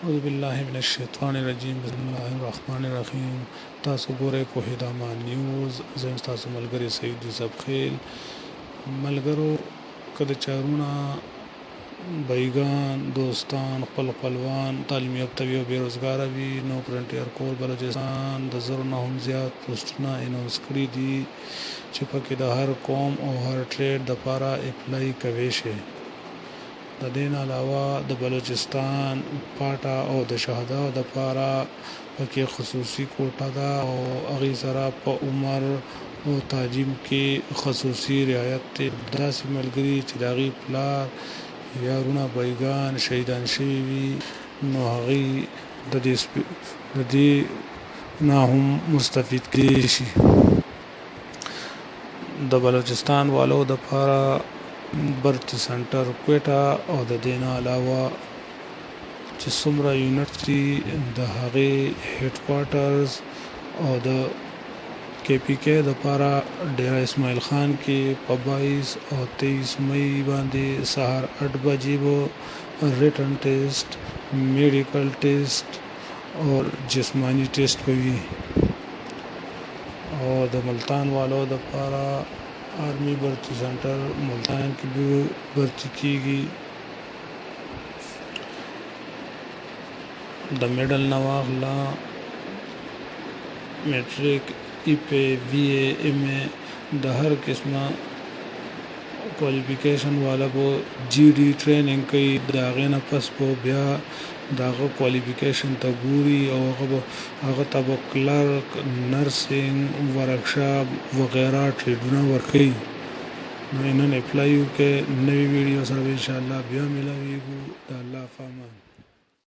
اعوذ بالله من الشیطان الرجیم بسم الله الرحمن الرحیم تاسو ګورئ کوهیداما نیوز زه تاسو ملګری سعید یوسف خیل ملګرو کله چارونه بایگان دوستان خپلوان تعلیم یافته وي او بیروزګار وي نو فرنټیر کور بلوچستان د زرو نه هم زیات پوسټونه اناونس کړي دي چې پکې د هر قوم او هر ټریډ دپاره اپلای کوی شي د دین علاوه د بلوچستان پاټا او د شهدا د پاره پکې خصوصي کوټه ده او هغې سره په عمر او تعلیم کې خصوصي رعایت دی داسې ملګري چې د هغې پلار یارونه بایګان شهیدان شوي وي نو هغې د دې نه هم مستفید کېدی شي د بلوچستان والو د پاره برتی سنټر کوټه او د دین علاوه چې څومره یونټ دي د هغې هیډ کوارټرز او د کې پی کې دپاره ډیره اسماعیل خان کې په 22 او 23 مئی باندې سهار 8 بجې به ریټن ټیسټ میډیکل ټیسټ او جسمانی ټیسټ به وي او د ملتان والو دپاره آرمی برتی سنټر ملتان کې به برتی کیږي د میډل نه واخله میټریک ای پی وی اے ایم اے د هر قسمه کوالیفیکیشن والا به جی ډي ټریننګ کوي د هغې نه پس به بیا د هغه کوالیفیکیشن ته ګوري او هغه ته به کلرک نرسنګ ورکشاپ وغیره ټریډونه ورکوي نو نن اپلای وکړئ نوې ویډیو سره به انشاءالله بیا ملاویږو د الله په امان